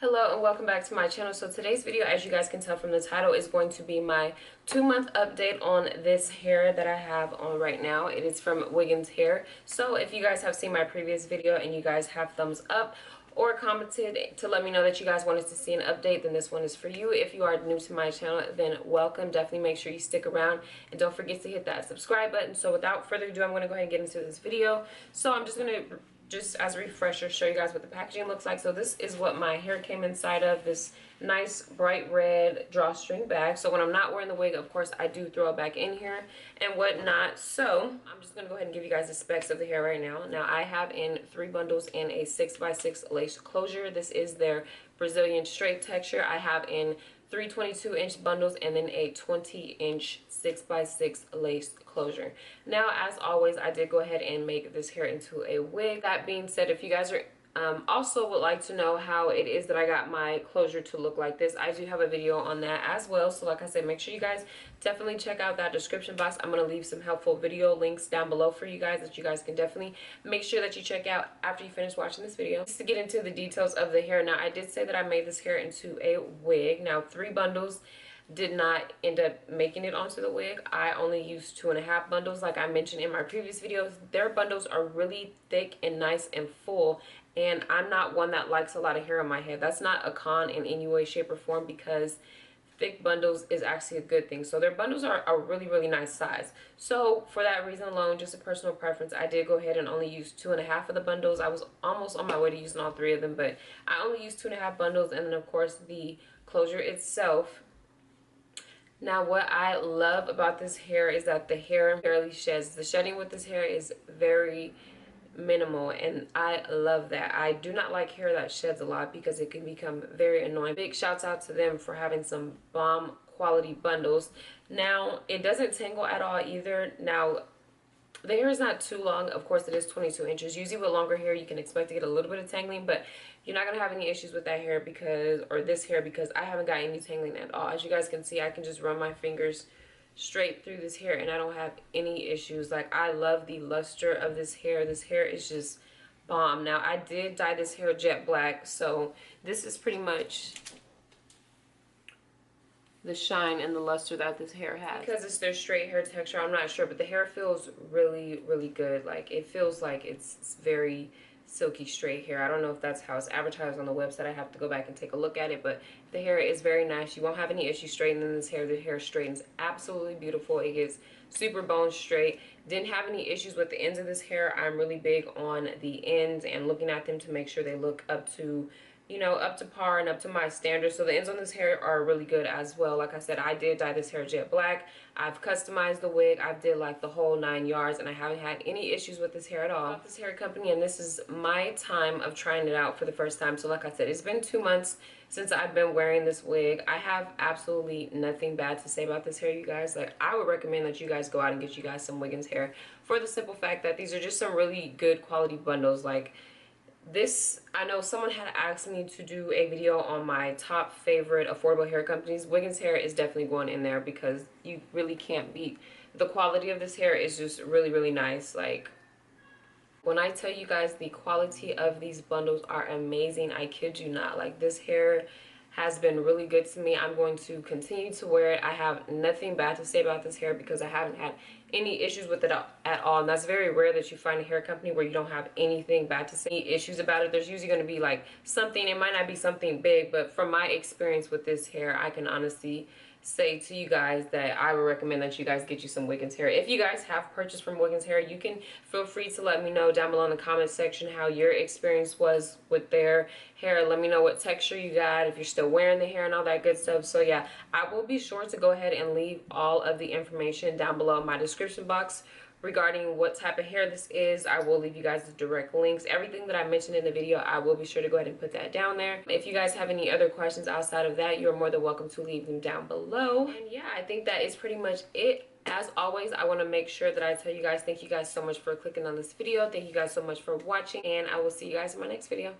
Hello and welcome back to my channel. So today's video, as you guys can tell from the title, is going to be my 2-month update on this hair that I have on right now. It is from Wiggins hair. So if you guys have seen my previous video and you guys have thumbs up or commented to let me know that you guys wanted to see an update, then this one is for you. If you are new to my channel, then welcome. Definitely make sure you stick around and don't forget to hit that subscribe button. So without further ado, I'm going to go ahead and get into this video. So I'm just going to as a refresher, show you guys what the packaging looks like. So this is what my hair came inside of, this nice bright red drawstring bag. So when I'm not wearing the wig, of course, I do throw it back in here and whatnot. So I'm just going to go ahead and give you guys the specs of the hair right now. Now I have in 3 bundles in a 6x6 lace closure. This is their Brazilian straight texture. I have in 3 22-inch bundles and then a 20-inch 6x6 lace closure. Now, as always, I did go ahead and make this hair into a wig. That being said, if you guys are also would like to know how it is that I got my closure to look like this, I do have a video on that as well. So like I said, make sure you guys definitely check out that description box. I'm going to leave some helpful video links down below for you guys that you guys can definitely make sure that you check out after you finish watching this video. Just to get into the details of the hair, now I did say that I made this hair into a wig. Now 3 bundles did not end up making it onto the wig. I only used 2.5 bundles. Like I mentioned in my previous videos, their bundles are really thick and nice and full, and I'm not one that likes a lot of hair on my head. That's not a con in any way, shape, or form, because thick bundles is actually a good thing. So their bundles are a really nice size. So for that reason alone, just a personal preference, I did go ahead and only use 2.5 of the bundles. I was almost on my way to using all 3 of them, but I only used 2.5 bundles, and then of course the closure itself. Now what I love about this hair is that the hair barely sheds. The shedding with this hair is very minimal, and I love that. I do not like hair that sheds a lot because it can become very annoying. Big shouts out to them for having some bomb quality bundles. Now it doesn't tangle at all either. Now the hair is not too long. Of course, it is 22 inches. Usually with longer hair, you can expect to get a little bit of tangling, but you're not going to have any issues with that hair this hair, because I haven't got any tangling at all. As you guys can see, I can just run my fingers straight through this hair and I don't have any issues. Like, I love the luster of this hair. This hair is just bomb. Now, I did dye this hair jet black, so this is pretty much the shine and the luster that this hair has. Because it's their straight hair texture, I'm not sure, but the hair feels really good. Like, it feels like it's very silky straight hair. I don't know if that's how it's advertised on the website. I have to go back and take a look at it, but the hair is very nice. You won't have any issue straightening this hair. The hair straightens absolutely beautiful. It gets super bone straight. Didn't have any issues with the ends of this hair. I'm really big on the ends and looking at them to make sure they look up to, you know, up to par and up to my standards. So the ends on this hair are really good as well. Like I said, I did dye this hair jet black. I've customized the wig. I did like the whole 9 yards, and I haven't had any issues with this hair at all. This hair company, and this is my time of trying it out for the first time. So like I said, it's been 2 months since I've been wearing this wig. I have absolutely nothing bad to say about this hair, you guys. Like, I would recommend that you guys go out and get you guys some Wiggins hair, for the simple fact that these are just some really good quality bundles. Like, this, I know someone had asked me to do a video on my top favorite affordable hair companies. Wiggins hair is definitely going in there, because you really can't beat the quality of this hair. Is just really nice. Like, when I tell you guys the quality of these bundles are amazing, I kid you not. Like, this hair has been really good to me. I'm going to continue to wear it. I have nothing bad to say about this hair because I haven't had any issues with it at all. And that's very rare that you find a hair company where you don't have anything bad to say, issues about it. There's usually going to be like something. It might not be something big, but from my experience with this hair, I can honestly say to you guys that I would recommend that you guys get you some Wiggins hair. If you guys have purchased from Wiggins hair, you can feel free to let me know down below in the comment section how your experience was with their hair. Let me know what texture you got, if you're still wearing the hair and all that good stuff. So yeah, I will be sure to go ahead and leave all of the information down below in my description box regarding what type of hair this is. I will leave you guys the direct links. Everything that I mentioned in the video, I will be sure to go ahead and put that down there. If you guys have any other questions outside of that, you're more than welcome to leave them down below. And yeah, I think that is pretty much it. As always, I want to make sure that I tell you guys, thank you guys so much for clicking on this video. Thank you guys so much for watching, and I will see you guys in my next video.